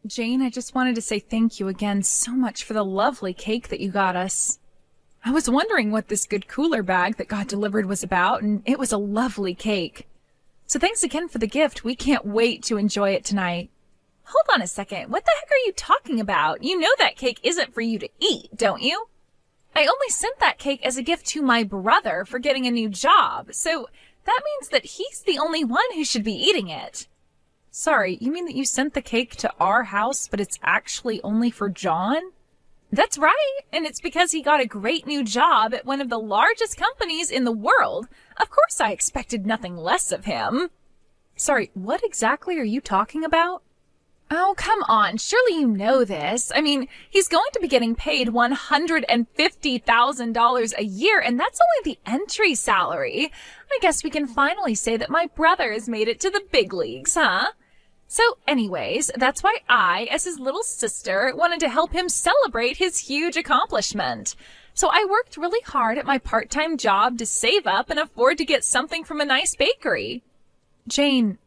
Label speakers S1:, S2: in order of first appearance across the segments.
S1: Jane, I just wanted to say thank you again so much for the lovely cake that you got us. I was wondering what this good cooler bag that got delivered was about, and it was a lovely cake. So thanks again for the gift. We can't wait to enjoy it tonight. Hold on a second. What the heck are you talking about? You know that cake isn't for you to eat, don't you? I only sent that cake as a gift to my brother for getting a new job, so that means that he's the only one who should be eating it. Sorry, you mean that you sent the cake to our house, but it's actually only for John? That's right, and it's because he got a great new job at one of the largest companies in the world. Of course I expected nothing less of him. Sorry, what exactly are you talking about? Oh, come on, surely you know this. I mean, he's going to be getting paid $150,000 a year, and that's only the entry salary. I guess we can finally say that my brother has made it to the big leagues, huh? So anyways, that's why I, as his little sister, wanted to help him celebrate his huge accomplishment. So I worked really hard at my part-time job to save up and afford to get something from a nice bakery. Jane,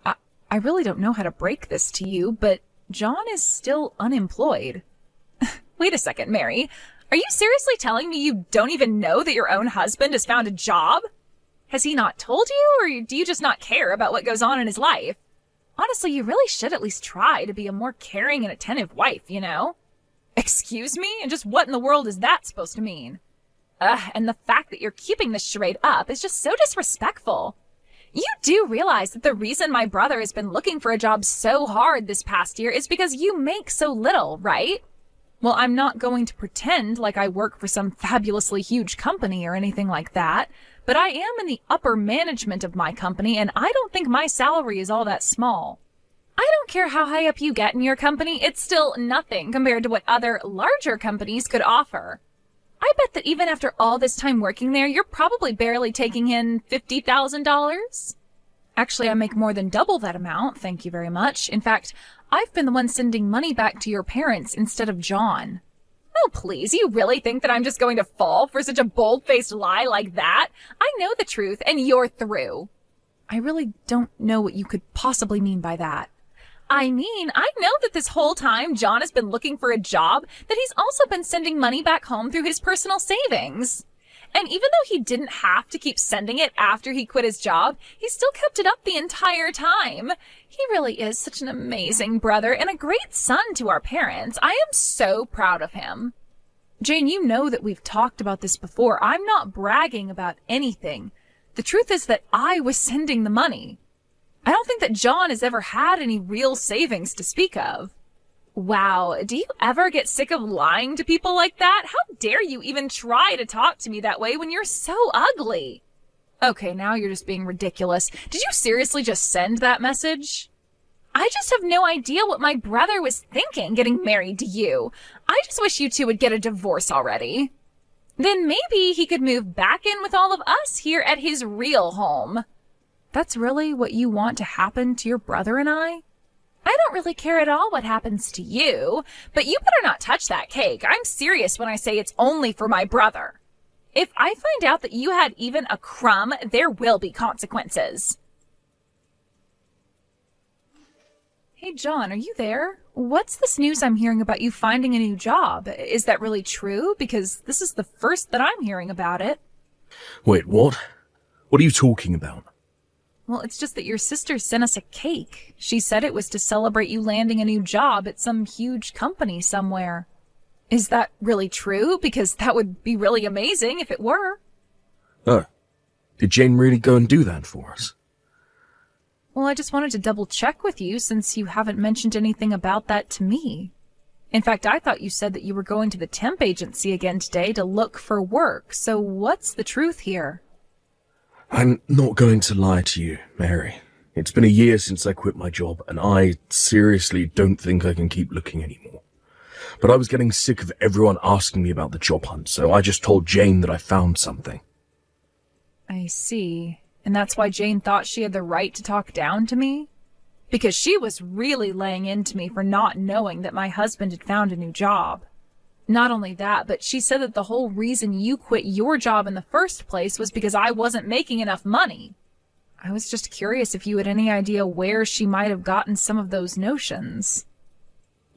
S1: I really don't know how to break this to you, but John is still unemployed. Wait a second, Mary. Are you seriously telling me you don't even know that your own husband has found a job? Has he not told you, or do you just not care about what goes on in his life? Honestly, you really should at least try to be a more caring and attentive wife, you know? Excuse me? And just what in the world is that supposed to mean? And the fact that you're keeping this charade up is just so disrespectful. You do realize that the reason my brother has been looking for a job so hard this past year is because you make so little, right? Well, I'm not going to pretend like I work for some fabulously huge company or anything like that, but I am in the upper management of my company, and I don't think my salary is all that small. I don't care how high up you get in your company, it's still nothing compared to what other larger companies could offer. I bet that even after all this time working there, you're probably barely taking in $50,000. Actually, I make more than double that amount, thank you very much. In fact, I've been the one sending money back to your parents instead of John. Oh, please, you really think that I'm just going to fall for such a bold-faced lie like that? I know the truth, and you're through. I really don't know what you could possibly mean by that. I mean, I know that this whole time John has been looking for a job, that he's also been sending money back home through his personal savings. And even though he didn't have to keep sending it after he quit his job, he still kept it up the entire time. He really is such an amazing brother and a great son to our parents. I am so proud of him. Jane, you know that we've talked about this before. I'm not bragging about anything. The truth is that I was sending the money. I don't think that John has ever had any real savings to speak of. Wow, do you ever get sick of lying to people like that? How dare you even try to talk to me that way when you're so ugly? Okay, now you're just being ridiculous. Did you seriously just send that message? I just have no idea what my brother was thinking getting married to you. I just wish you two would get a divorce already. Then maybe he could move back in with all of us here at his real home. That's really what you want to happen to your brother and I? I don't really care at all what happens to you, but you better not touch that cake. I'm serious when I say it's only for my brother. If I find out that you had even a crumb, there will be consequences. Hey, John, are you there? What's this news I'm hearing about you finding a new job? Is that really true? Because this is the first that I'm hearing about it.
S2: Wait, what? What are you talking about?
S1: Well, it's just that your sister sent us a cake. She said it was to celebrate you landing a new job at some huge company somewhere. Is that really true? Because that would be really amazing if it were.
S2: Oh, did Jane really go and do that for us?
S1: Well, I just wanted to double check with you since you haven't mentioned anything about that to me. In fact, I thought you said that you were going to the temp agency again today to look for work. So what's the truth here?
S2: I'm not going to lie to you, Mary. It's been a year since I quit my job, and I seriously don't think I can keep looking anymore. But I was getting sick of everyone asking me about the job hunt, so I just told Jane that I found something.
S1: I see. And that's why Jane thought she had the right to talk down to me? Because she was really laying into me for not knowing that my husband had found a new job. Not only that, but she said that the whole reason you quit your job in the first place was because I wasn't making enough money. I was just curious if you had any idea where she might have gotten some of those notions.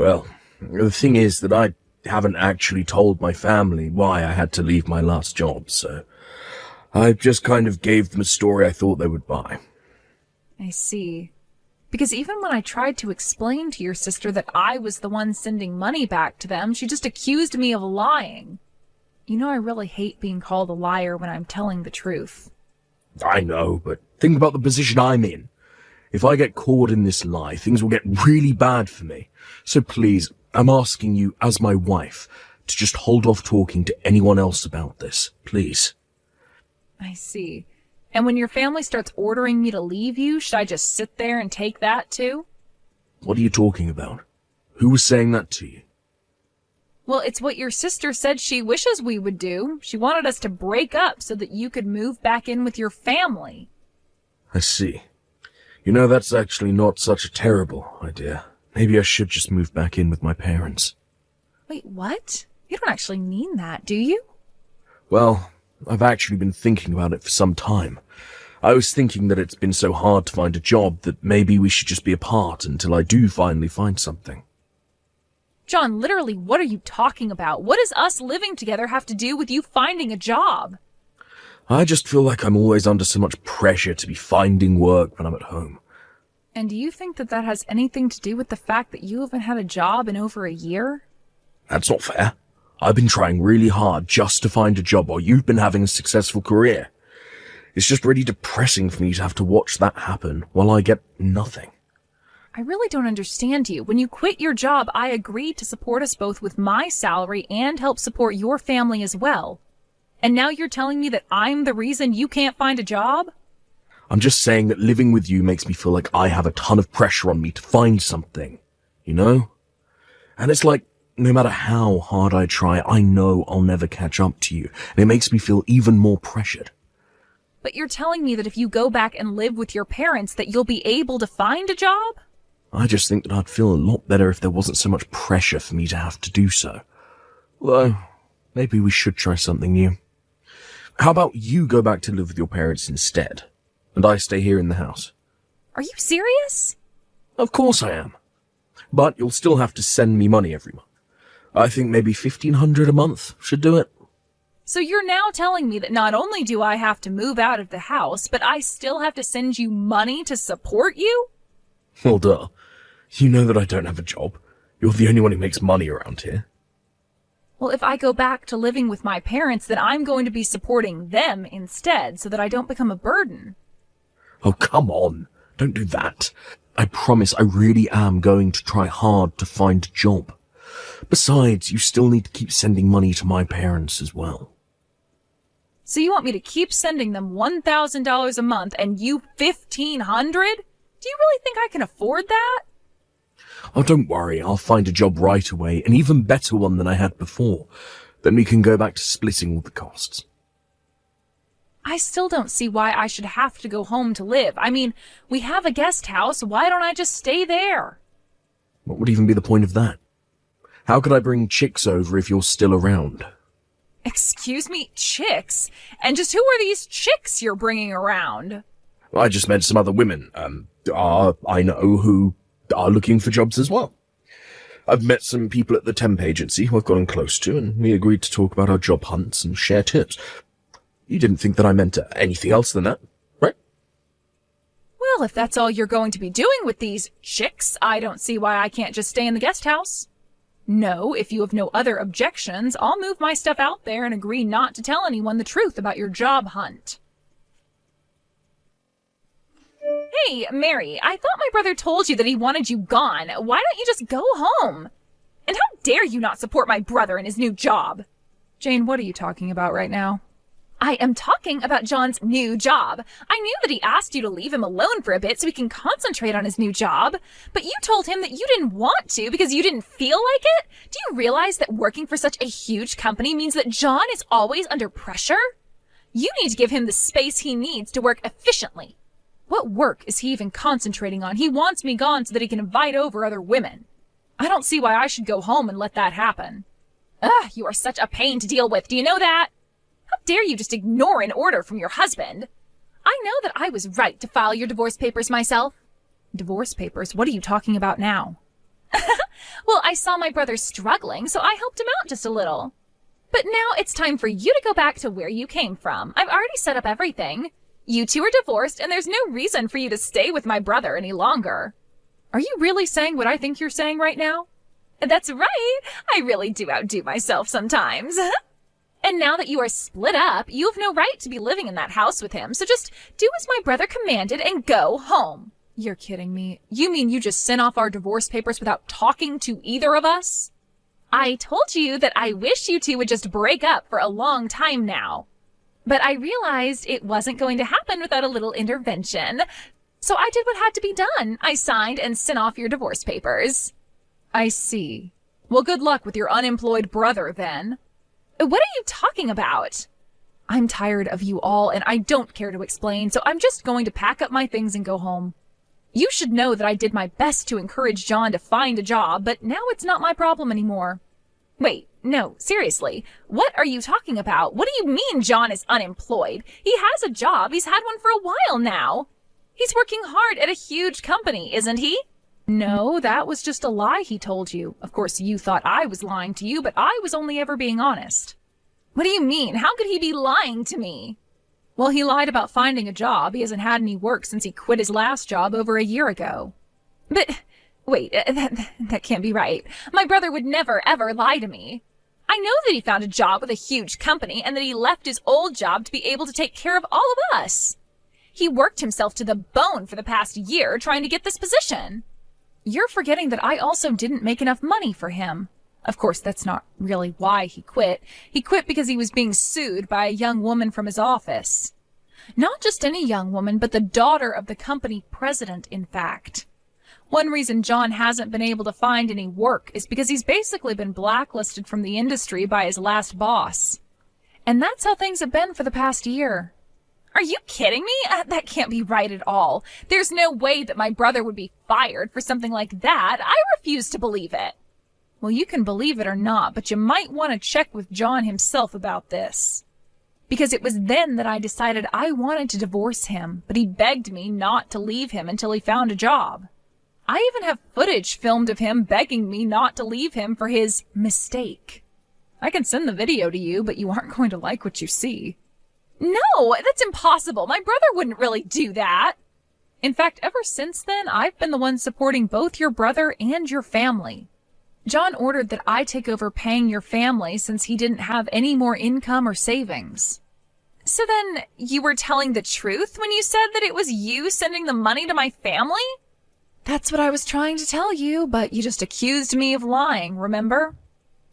S2: Well, the thing is that I haven't actually told my family why I had to leave my last job, so I just kind of gave them a story I thought they would buy.
S1: I see. Because even when I tried to explain to your sister that I was the one sending money back to them, she just accused me of lying. You know I really hate being called a liar when I'm telling the truth.
S2: I know, but think about the position I'm in. If I get caught in this lie, things will get really bad for me. So please, I'm asking you, as my wife, to just hold off talking to anyone else about this, please.
S1: I see. And when your family starts ordering me to leave you, should I just sit there and take that too?
S2: What are you talking about? Who was saying that to you?
S1: Well, it's what your sister said she wishes we would do. She wanted us to break up so that you could move back in with your family.
S2: I see. You know, that's actually not such a terrible idea. Maybe I should just move back in with my parents.
S1: Wait, what? You don't actually mean that, do you?
S2: Well, I've actually been thinking about it for some time. I was thinking that it's been so hard to find a job that maybe we should just be apart until I do finally find something.
S1: John, literally, what are you talking about? What does us living together have to do with you finding a job?
S2: I just feel like I'm always under so much pressure to be finding work when I'm at home.
S1: And do you think that that has anything to do with the fact that you haven't had a job in over a year?
S2: That's not fair. I've been trying really hard just to find a job while you've been having a successful career. It's just really depressing for me to have to watch that happen while I get nothing.
S1: I really don't understand you. When you quit your job, I agreed to support us both with my salary and help support your family as well. And now you're telling me that I'm the reason you can't find a job?
S2: I'm just saying that living with you makes me feel like I have a ton of pressure on me to find something, you know? And it's like, no matter how hard I try, I know I'll never catch up to you, and it makes me feel even more pressured.
S1: But you're telling me that if you go back and live with your parents that you'll be able to find a job?
S2: I just think that I'd feel a lot better if there wasn't so much pressure for me to have to do so. Although, maybe we should try something new. How about you go back to live with your parents instead, and I stay here in the house?
S1: Are you serious?
S2: Of course I am. But you'll still have to send me money every month. I think maybe $1,500 a month should do it.
S1: So you're now telling me that not only do I have to move out of the house, but I still have to send you money to support you?
S2: Well, duh. You know that I don't have a job. You're the only one who makes money around here.
S1: Well, if I go back to living with my parents, then I'm going to be supporting them instead so that I don't become a burden.
S2: Oh, come on. Don't do that. I promise I really am going to try hard to find a job. Besides, you still need to keep sending money to my parents as well.
S1: So you want me to keep sending them $1,000 a month and you $1,500? Do you really think I can afford that?
S2: Oh, don't worry. I'll find a job right away, an even better one than I had before. Then we can go back to splitting all the costs.
S1: I still don't see why I should have to go home to live. I mean, we have a guest house. Why don't I just stay there?
S2: What would even be the point of that? How could I bring chicks over if you're still around?
S1: Excuse me, chicks? And just who are these chicks you're bringing around?
S2: I just met some other women, I know who are looking for jobs as well. I've met some people at the temp agency who I've gotten close to, and we agreed to talk about our job hunts and share tips. You didn't think that I meant anything else than that, right?
S1: Well, if that's all you're going to be doing with these chicks, I don't see why I can't just stay in the guest house. No, if you have no other objections, I'll move my stuff out there and agree not to tell anyone the truth about your job hunt. Hey, Mary, I thought my brother told you that he wanted you gone. Why don't you just go home? And how dare you not support my brother in his new job? Jane, what are you talking about right now? I am talking about John's new job. I knew that he asked you to leave him alone for a bit so he can concentrate on his new job, but you told him that you didn't want to because you didn't feel like it? Do you realize that working for such a huge company means that John is always under pressure? You need to give him the space he needs to work efficiently. What work is he even concentrating on? He wants me gone so that he can invite over other women. I don't see why I should go home and let that happen. Ugh, you are such a pain to deal with. Do you know that? How dare you just ignore an order from your husband? I know that I was right to file your divorce papers myself. Divorce papers? What are you talking about now? Well, I saw my brother struggling, so I helped him out just a little. But now it's time for you to go back to where you came from. I've already set up everything. You two are divorced, and there's no reason for you to stay with my brother any longer. Are you really saying what I think you're saying right now? That's right. I really do outdo myself sometimes. And now that you are split up, you have no right to be living in that house with him, so just do as my brother commanded and go home. You're kidding me. You mean you just sent off our divorce papers without talking to either of us? I told you that I wish you two would just break up for a long time now. But I realized it wasn't going to happen without a little intervention. So I did what had to be done. I signed and sent off your divorce papers. I see. Well, good luck with your unemployed brother then. What are you talking about? I'm tired of you all, and I don't care to explain, so I'm just going to pack up my things and go home. You should know that I did my best to encourage John to find a job, but now it's not my problem anymore. Wait, no, seriously. What are you talking about? What do you mean John is unemployed? He has a job. He's had one for a while now. He's working hard at a huge company, isn't he? No, that was just a lie he told you. Of course, you thought I was lying to you, but I was only ever being honest. What do you mean? How could he be lying to me? Well, he lied about finding a job. He hasn't had any work since he quit his last job over a year ago. But, wait, that can't be right. My brother would never, ever lie to me. I know that he found a job with a huge company and that he left his old job to be able to take care of all of us. He worked himself to the bone for the past year trying to get this position. You're forgetting that I also didn't make enough money for him. Of course, that's not really why he quit. He quit because he was being sued by a young woman from his office. Not just any young woman, but the daughter of the company president, in fact. One reason John hasn't been able to find any work is because he's basically been blacklisted from the industry by his last boss. And that's how things have been for the past year. Are you kidding me? That can't be right at all. There's no way that my brother would be fired for something like that. I refuse to believe it. Well, you can believe it or not, but you might want to check with John himself about this. Because it was then that I decided I wanted to divorce him, but he begged me not to leave him until he found a job. I even have footage filmed of him begging me not to leave him for his mistake. I can send the video to you, but you aren't going to like what you see. No, that's impossible. My brother wouldn't really do that. In fact, ever since then, I've been the one supporting both your brother and your family. John ordered that I take over paying your family since he didn't have any more income or savings. So then, you were telling the truth when you said that it was you sending the money to my family? That's what I was trying to tell you, but you just accused me of lying, remember?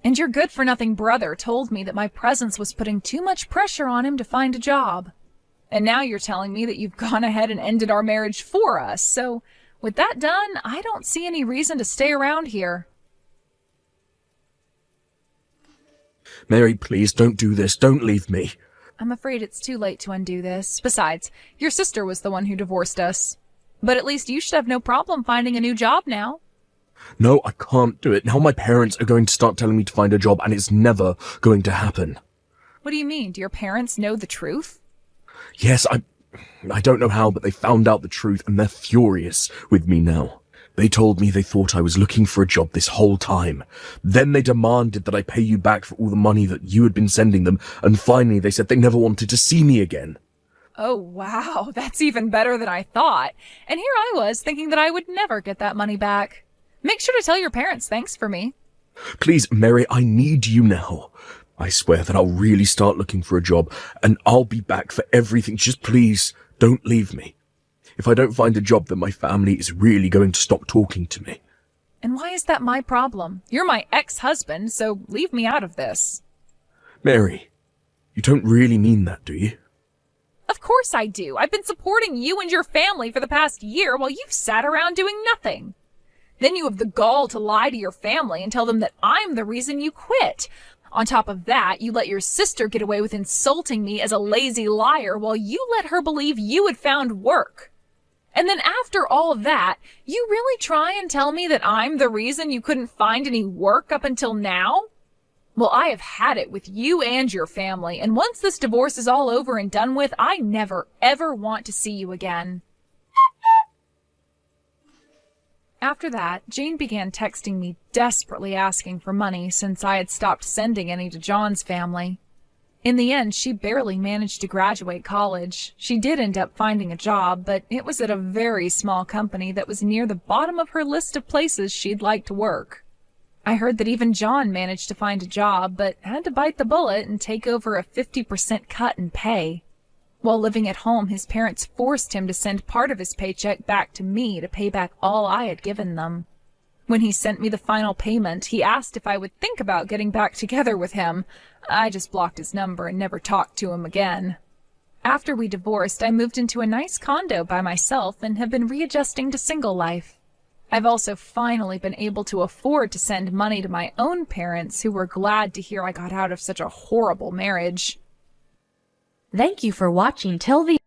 S1: And your good-for-nothing brother told me that my presence was putting too much pressure on him to find a job. And now you're telling me that you've gone ahead and ended our marriage for us, so with that done, I don't see any reason to stay around here.
S2: Mary, please, don't do this. Don't leave me.
S1: I'm afraid it's too late to undo this. Besides, your sister was the one who divorced us. But at least you should have no problem finding a new job now.
S2: No, I can't do it. Now my parents are going to start telling me to find a job, and it's never going to happen.
S1: What do you mean? Do your parents know the truth?
S2: Yes, I don't know how, but they found out the truth, and they're furious with me now. They told me they thought I was looking for a job this whole time. Then they demanded that I pay you back for all the money that you had been sending them, and finally they said they never wanted to see me again.
S1: Oh, wow, that's even better than I thought. And here I was thinking that I would never get that money back. Make sure to tell your parents thanks for me.
S2: Please, Mary, I need you now. I swear that I'll really start looking for a job, and I'll be back for everything. Just please, don't leave me. If I don't find a job, then my family is really going to stop talking to me.
S1: And why is that my problem? You're my ex-husband, so leave me out of this.
S2: Mary, you don't really mean that, do you?
S1: Of course I do. I've been supporting you and your family for the past year while you've sat around doing nothing. Then you have the gall to lie to your family and tell them that I'm the reason you quit. On top of that, you let your sister get away with insulting me as a lazy liar while you let her believe you had found work. And then after all of that, you really try and tell me that I'm the reason you couldn't find any work up until now? Well, I have had it with you and your family, and once this divorce is all over and done with, I never, ever want to see you again. After that, Jane began texting me desperately asking for money since I had stopped sending any to John's family. In the end, she barely managed to graduate college. She did end up finding a job, but it was at a very small company that was near the bottom of her list of places she'd like to work. I heard that even John managed to find a job, but had to bite the bullet and take over a 50% cut in pay. While living at home, his parents forced him to send part of his paycheck back to me to pay back all I had given them. When he sent me the final payment, he asked if I would think about getting back together with him. I just blocked his number and never talked to him again. After we divorced, I moved into a nice condo by myself and have been readjusting to single life. I've also finally been able to afford to send money to my own parents, who were glad to hear I got out of such a horrible marriage.
S3: Thank you for watching till the